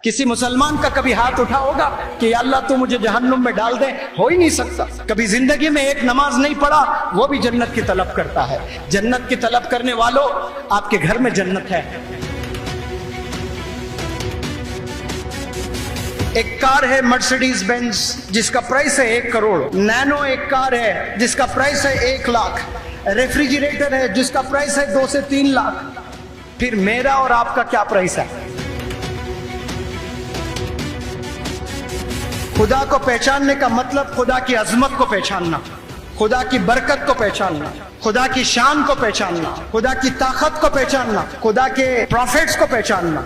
کسی مسلمان کا کبھی ہاتھ اٹھا ہوگا کہ یا اللہ تو مجھے جہنم میں ڈال دے؟ ہو ہی نہیں سکتا۔ کبھی زندگی میں ایک نماز نہیں پڑھا، وہ بھی جنت کی طلب کرتا ہے۔ جنت کی طلب کرنے والوں، آپ کے گھر میں جنت ہے۔ ایک کار ہے مرسیڈیز بینز جس کا پرائس ہے 1 کروڑ، نینو ایک کار ہے جس کا پرائس ہے 1 لاکھ، ریفریجریٹر ہے جس کا پرائس ہے 2 سے 3 لاکھ۔ پھر میرا اور آپ کا کیا پرائس ہے؟ خدا کو پہچاننے کا مطلب خدا کی عظمت کو پہچاننا، خدا کی برکت کو پہچاننا، خدا کی شان کو پہچاننا، خدا کی طاقت کو پہچاننا، خدا کے پروفیٹس کو پہچاننا۔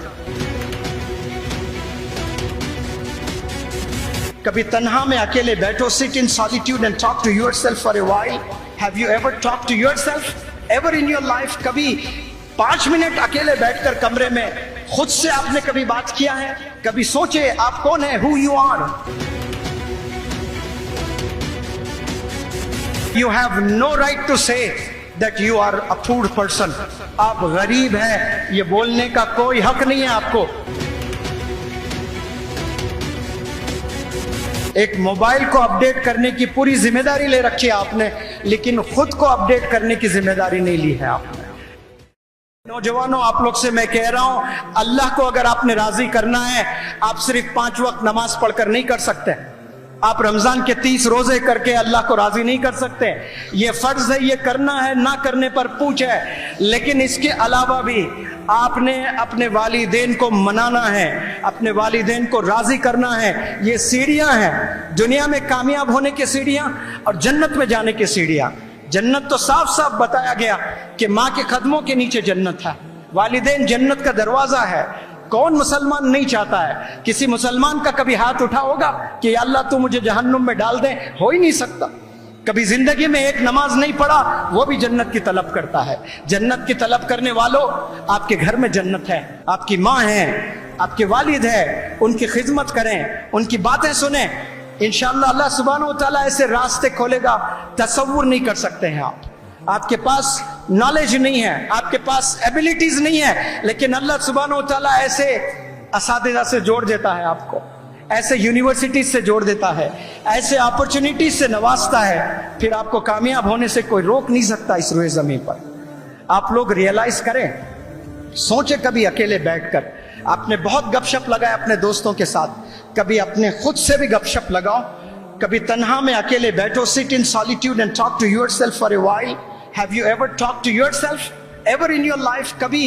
کبھی تنہا میں اکیلے بیٹھو، sit in solitude and talk to yourself for a while. Have you ever talked to yourself? Ever in your life? کبھی 5 منٹ اکیلے بیٹھ کر کمرے میں خود سے آپ نے کبھی بات کیا ہے؟ کبھی سوچے آپ کون ہیں؟ who you are. You have no right to say that you are a poor person. آپ غریب ہیں، یہ بولنے کا کوئی حق نہیں ہے آپ کو۔ ایک موبائل کو اپڈیٹ کرنے کی پوری ذمہ داری لے رکھی ہے آپ نے، لیکن خود کو اپڈیٹ کرنے کی ذمہ داری نہیں لی ہے آپ نے۔ نوجوانوں، آپ لوگ سے میں کہہ رہا ہوں، اللہ کو اگر آپ نے راضی کرنا ہے، آپ صرف 5 وقت نماز پڑھ کر نہیں کر سکتے۔ آپ رمضان کے 30 روزے کر کے اللہ کو راضی نہیں کر سکتے۔ یہ فرض ہے، یہ کرنا ہے، نہ کرنے پر پوچھ ہے۔ لیکن اس کے علاوہ بھی آپ نے اپنے والدین کو منانا ہے، اپنے والدین کو راضی کرنا ہے۔ یہ سیڑھیاں ہیں، دنیا میں کامیاب ہونے کی سیڑھیاں اور جنت میں جانے کی سیڑھیاں۔ جنت تو صاف صاف بتایا گیا کہ ماں کے قدموں کے نیچے جنت ہے، والدین جنت کا دروازہ ہے۔ کون مسلمان نہیں چاہتا ہے؟ کسی مسلمان کا کبھی ہاتھ اٹھا ہوگا کہ یا اللہ تو مجھے جہنم میں ڈال دے؟ ہو ہی نہیں سکتا۔ کبھی زندگی میں ایک نماز نہیں پڑھا، وہ بھی جنت کی طلب کرتا ہے۔ جنت کی طلب کرنے والوں، آپ کے گھر میں جنت ہے۔ آپ کی ماں ہے، آپ کے والد ہے، ان کی خدمت کریں، ان کی باتیں سنیں۔ انشاءاللہ اللہ سبحانہ وتعالیٰ ایسے راستے کھولے گا، تصور نہیں کر سکتے ہیں آپ۔ آپ کے پاس نالج نہیں ہے، آپ کے پاس ایبیلٹیز نہیں ہے، لیکن اللہ سبحانہ وتعالیٰ ایسے اساتذہ سے جوڑ دیتا ہے آپ کو، ایسے یونیورسٹیز سے جوڑ دیتا ہے، ایسے اپرچونٹیز سے نوازتا ہے، پھر آپ کو کامیاب ہونے سے کوئی روک نہیں سکتا اس روئے زمین پر۔ آپ لوگ ریئلائز کریں، سوچیں کبھی اکیلے بیٹھ کر، آپ نے بہت گپ شپ لگائے اپنے دوستوں کے ساتھ، کبھی اپنے خود سے بھی گپ شپ لگاؤ۔ کبھی تنہا میں اکیلے بیٹھو، sit in solitude and talk to yourself for a while. Have you ever talked to yourself? Ever in your life? کبھی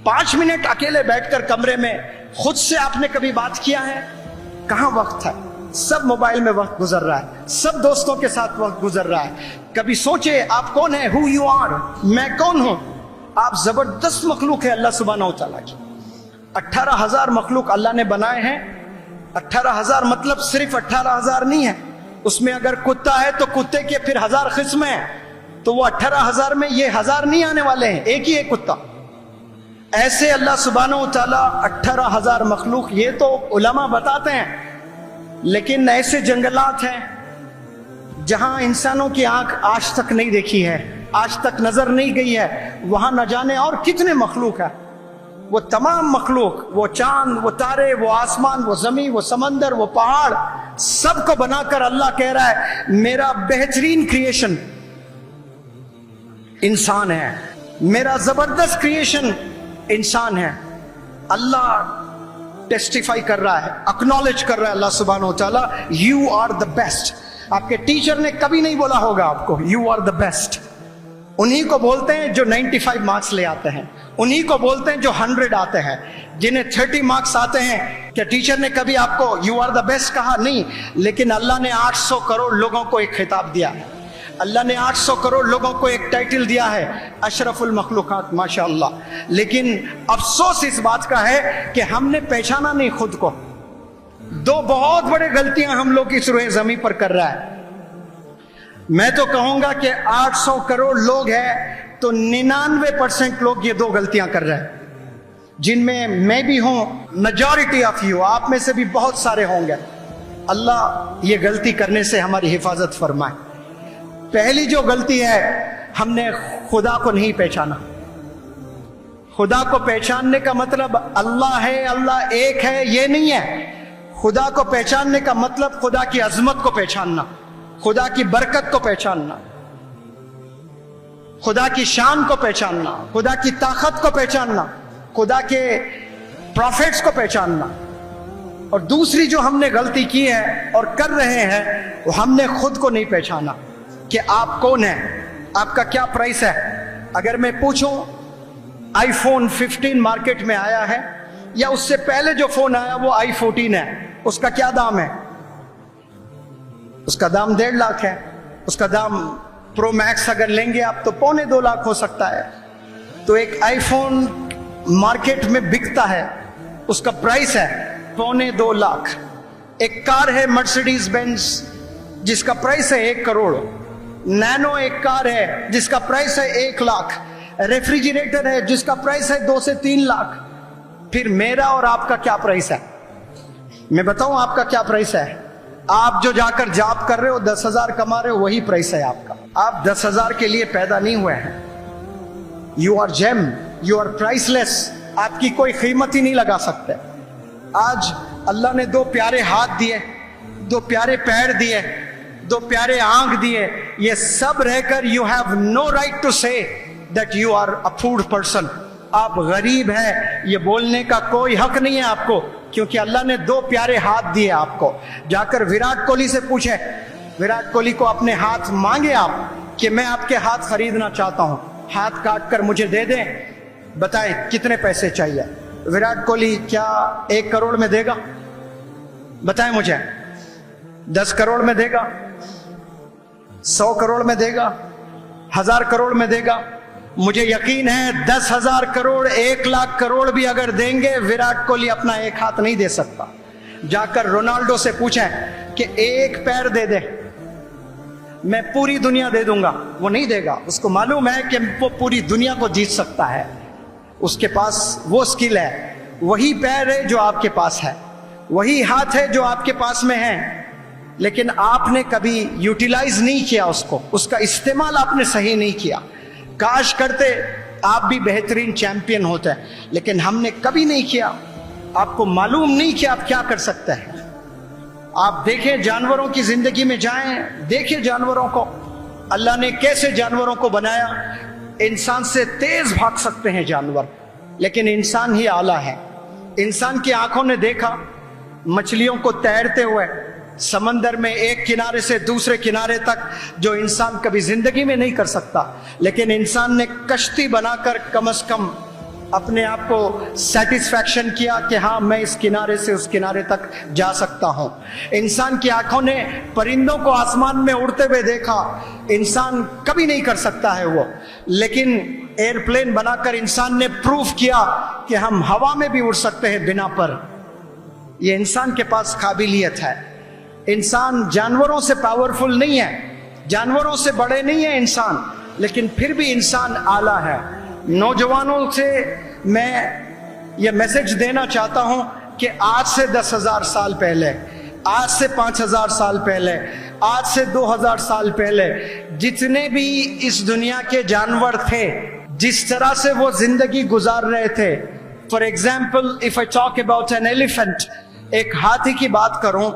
5 منٹ اکیلے بیٹھ کر کمرے میں خود سے آپ نے کبھی بات کیا ہے؟ کہاں وقت ہے؟ سب موبائل میں وقت گزر رہا ہے، سب دوستوں کے ساتھ وقت گزر رہا ہے۔ کبھی سوچے آپ کون ہیں؟ who you are. میں کون ہوں؟ آپ زبردست مخلوق ہے اللہ سبحانہ وتعالیٰ کی۔ 18,000 مخلوق اللہ نے بنائے ہیں۔ 18,000 مطلب صرف 18,000 نہیں ہے، اس میں اگر کتا ہے تو کتے کے پھر 1000 قسمیں ہیں، تو وہ 18,000 میں یہ 1000 نہیں آنے والے ہیں، ایک ہی ایک کتا۔ ایسے اللہ سبحانہ وتعالیٰ 18,000 مخلوق، یہ تو علماء بتاتے ہیں، لیکن ایسے جنگلات ہیں جہاں انسانوں کی آنکھ آج تک نہیں دیکھی ہے، آج تک نظر نہیں گئی ہے، وہاں نہ جانے اور کتنے مخلوق ہیں۔ وہ تمام مخلوق، وہ چاند، وہ تارے، وہ آسمان، وہ زمین، وہ سمندر، وہ پہاڑ، سب کو بنا کر اللہ کہہ رہا ہے میرا بہترین کریشن انسان ہے، میرا زبردست کریشن انسان ہے۔ اللہ ٹیسٹیفائی کر رہا ہے، اکنالج کر رہا ہے اللہ سبحانہ وتعالیٰ، یو آر دا بیسٹ۔ آپ کے ٹیچر نے کبھی نہیں بولا ہوگا آپ کو یو آر دا بیسٹ۔ انہی کو بولتے ہیں جو 95 مارکس لے آتے ہیں، انہی کو بولتے ہیں جو 100 آتے ہیں، جنہیں 30 مارکس آتے ہیں۔ کیا ٹیچر نے کبھی آپ کو یو آر دا بیسٹ کہا؟ نہیں، لیکن اللہ نے 800 کروڑ لوگوں کو ایک خطاب دیا ہے، اللہ نے 800 کروڑ لوگوں کو ایک ٹائٹل دیا ہے، اشرف المخلوقات، ماشاءاللہ۔ لیکن افسوس اس بات کا ہے کہ ہم نے پہچانا نہیں خود کو۔ 2 بہت بڑے غلطیاں ہم لوگ اس روئے زمین پر کر رہا ہے۔ میں تو کہوں گا کہ 800 کروڑ لوگ ہیں تو 99% لوگ یہ 2 غلطیاں کر رہے ہیں، جن میں بھی ہوں، میجورٹی آف یو، آپ میں سے بھی بہت سارے ہوں گے۔ اللہ یہ غلطی کرنے سے ہماری حفاظت فرمائے۔ پہلی جو غلطی ہے، ہم نے خدا کو نہیں پہچانا، خدا کو پہچاننے کا مطلب اللہ ہے، اللہ ایک ہے، یہ نہیں ہے۔ خدا کو پہچاننے کا مطلب خدا کی عظمت کو پہچاننا، خدا کی برکت کو پہچاننا، خدا کی شان کو پہچاننا، خدا کی طاقت کو پہچاننا، خدا کے پروفیٹس کو پہچاننا۔ اور دوسری جو ہم نے غلطی کی ہے اور کر رہے ہیں، وہ ہم نے خود کو نہیں پہچانا کہ آپ کون ہیں، آپ کا کیا پرائس ہے۔ اگر میں پوچھوں آئی فون 15 مارکیٹ میں آیا ہے، یا اس سے پہلے جو فون آیا وہ آئی 14 ہے، اس کا کیا دام ہے؟ اس کا دام 1.5 لاکھ ہے۔ اس کا دام پرو میکس اگر لیں گے آپ تو 1.25 لاکھ ہو سکتا ہے۔ تو ایک آئی فون مارکیٹ میں بکتا ہے، اس کا پرائس ہے 1.25 لاکھ۔ ایک کار ہے مرسیڈیز بینز جس کا پرائس ہے 1 کروڑ۔ نینو ایک کار ہے جس کا پرائس ہے 1 لاکھ۔ ریفریجریٹر ہے جس کا پرائس ہے 2 سے 3 لاکھ۔ پھر میرا اور آپ کا کیا پرائس ہے؟ میں بتاؤں آپ کا کیا پرائس ہے؟ آپ جو جا کر جاب کر رہے ہو 10,000 کما رہے ہو، وہی پرائس ہے آپ کا۔ آپ 10,000 کے لیے پیدا نہیں ہوئے ہیں۔ You are gem, you are priceless. آپ کی کوئی قیمت ہی نہیں لگا سکتے۔ آج اللہ نے 2 پیارے ہاتھ دیے، 2 پیارے پیر دیے، 2 پیارے آنکھ دیے، یہ سب رہ کر you have no right to say that you are a poor person. آپ غریب ہیں، یہ بولنے کا کوئی حق نہیں ہے آپ کو، کیونکہ اللہ نے 2 پیارے ہاتھ دیے آپ کو۔ جا کر وراٹ کوہلی سے پوچھیں، وراٹ کوہلی کو اپنے ہاتھ مانگے آپ کہ میں آپ کے ہاتھ خریدنا چاہتا ہوں، ہاتھ کاٹ کر مجھے دے دیں، بتائیں کتنے پیسے چاہیے؟ وراٹ کوہلی کیا 1 کروڑ میں دے گا؟ بتائیں مجھے، 10 کروڑ میں دے گا؟ 100 کروڑ میں دے گا؟ 1000 کروڑ میں دے گا؟ مجھے یقین ہے 10,000 کروڑ 1 لاکھ کروڑ بھی اگر دیں گے، وراٹ کوہلی اپنا 1 ہاتھ نہیں دے سکتا۔ جا کر رونالڈو سے پوچھیں کہ 1 پیر دے دے، میں پوری دنیا دے دوں گا، وہ نہیں دے گا۔ اس کو معلوم ہے کہ وہ پوری دنیا کو جیت سکتا ہے، اس کے پاس وہ سکل ہے۔ وہی پیر ہے جو آپ کے پاس ہے، وہی ہاتھ ہے جو آپ کے پاس میں ہے، لیکن آپ نے کبھی یوٹیلائز نہیں کیا اس کو، اس کا استعمال آپ نے صحیح نہیں کیا۔ کاش کرتے آپ بھی بہترین چیمپئن ہوتے ہیں، لیکن ہم نے کبھی نہیں کیا۔ آپ کو معلوم نہیں کہ آپ کیا کر سکتے ہیں۔ آپ دیکھیں جانوروں کی زندگی میں جائیں، دیکھیں جانوروں کو، اللہ نے کیسے جانوروں کو بنایا۔ انسان سے تیز بھاگ سکتے ہیں جانور، لیکن انسان ہی اعلیٰ ہے۔ انسان کی آنکھوں نے دیکھا مچھلیوں کو تیرتے ہوئے سمندر میں ایک کنارے سے دوسرے کنارے تک، جو انسان کبھی زندگی میں نہیں کر سکتا، لیکن انسان نے کشتی بنا کر کم از کم اپنے آپ کو سیٹسفیکشن کیا کہ ہاں میں اس کنارے سے اس کنارے تک جا سکتا ہوں۔ انسان کی آنکھوں نے پرندوں کو آسمان میں اڑتے ہوئے دیکھا، انسان کبھی نہیں کر سکتا ہے وہ، لیکن ایئرپلین بنا کر انسان نے پروف کیا کہ ہم ہوا میں بھی اڑ سکتے ہیں بنا پر۔ یہ انسان کے پاس قابلیت ہے۔ انسان جانوروں سے پاورفل نہیں ہے، جانوروں سے بڑے نہیں ہے انسان، لیکن پھر بھی انسان اعلیٰ ہے۔ نوجوانوں سے میں یہ میسج دینا چاہتا ہوں کہ آج سے 10,000 سال پہلے، آج سے 5,000 سال پہلے، آج سے 2,000 سال پہلے جتنے بھی اس دنیا کے جانور تھے، جس طرح سے وہ زندگی گزار رہے تھے، for example if I talk about an elephant، ایک ہاتھی کی بات کروں،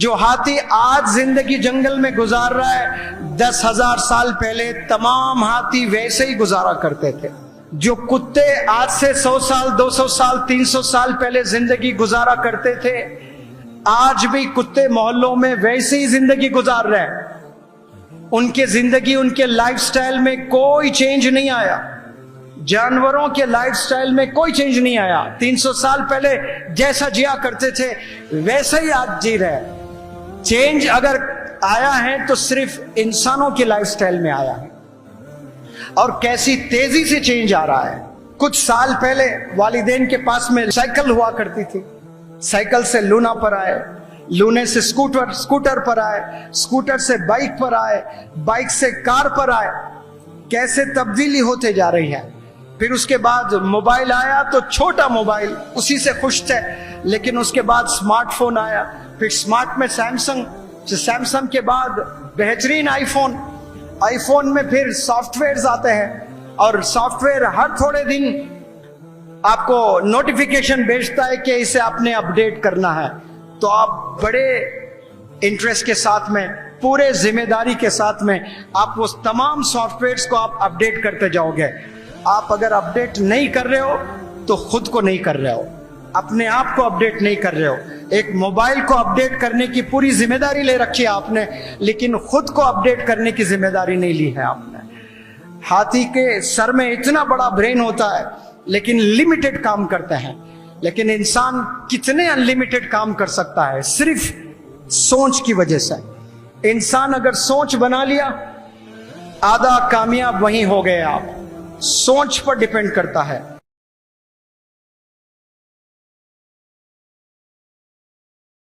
جو ہاتھی آج زندگی جنگل میں گزار رہا ہے، 10,000 سال پہلے تمام ہاتھی ویسے ہی گزارا کرتے تھے۔ جو کتے آج سے 100 سال 200 سال 300 سال پہلے زندگی گزارا کرتے تھے، آج بھی کتے محلوں میں ویسے ہی زندگی گزار رہے ہیں۔ ان کے زندگی، ان کے لائف سٹائل میں کوئی چینج نہیں آیا۔ جانوروں کے لائف سٹائل میں کوئی چینج نہیں آیا۔ 300 سال پہلے جیسا جیا کرتے تھے ویسا ہی آج جی رہے۔ چینج اگر آیا ہے تو صرف انسانوں کے لائف سٹائل میں آیا ہے، اور کیسی تیزی سے چینج آ رہا ہے۔ کچھ سال پہلے والدین کے پاس میں سائیکل ہوا کرتی تھی، سائیکل سے لونا پر آئے، لونے سے سکوٹر پر آئے، سکوٹر سے بائک پر آئے، بائک سے کار پر آئے۔ کیسے تبدیلی ہوتے جا رہی ہے۔ پھر اس کے بعد موبائل آیا تو چھوٹا موبائل، اسی سے خوش تھے، لیکن اس کے بعد سمارٹ فون آیا، پھر سمارٹ میں سیمسنگ کے بعد بہترین آئی فون میں پھر سافٹ ویئرز آتے ہیں، اور سافٹ ویئر ہر تھوڑے دن آپ کو نوٹیفیکیشن بھیجتا ہے کہ اسے آپ نے اپڈیٹ کرنا ہے، تو آپ بڑے انٹرسٹ کے ساتھ میں، پورے ذمہ داری کے ساتھ میں آپ وہ تمام سافٹ ویئرز کو آپ اپڈیٹ کرتے جاؤ گے۔ آپ اگر اپڈیٹ نہیں کر رہے ہو تو خود کو نہیں کر رہے ہو، اپنے آپ کو اپڈیٹ نہیں کر رہے ہو۔ ایک موبائل کو اپڈیٹ کرنے کی پوری ذمہ داری لے رکھی ہے آپ نے، لیکن خود کو اپڈیٹ کرنے کی ذمہ داری نہیں لی ہے آپ نے۔ ہاتھی کے سر میں اتنا بڑا برین ہوتا ہے لیکن لمیٹڈ کام کرتے ہیں، لیکن انسان کتنے انلمیٹڈ کام کر سکتا ہے؟ صرف سوچ کی وجہ سے۔ انسان اگر سوچ بنا لیا، آدھا کامیاب وہیں ہو گئے آپ۔ سوچ پر ڈیپینڈ کرتا ہے۔